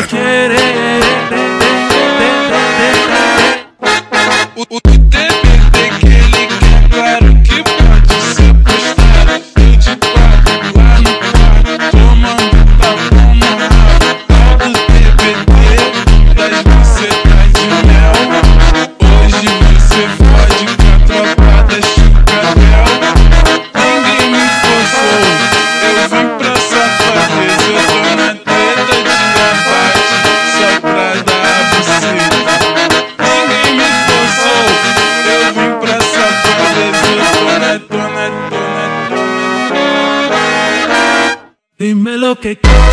de querer. O TBT que ele quer, claro que pode ser postado. Eu de quatro lá no quarto, tomando tapão no rabo. Tal do TBT das bucetas de mel. Hoje você fode com a tropa da Chucatel. Ninguém me forçou, eu vim pra safadeza. Eu tô na treta de abate, só pra dar a buceta. Ninguém me forçou, eu vim pra safadeza. Eu tô na. Dime lo que quieres.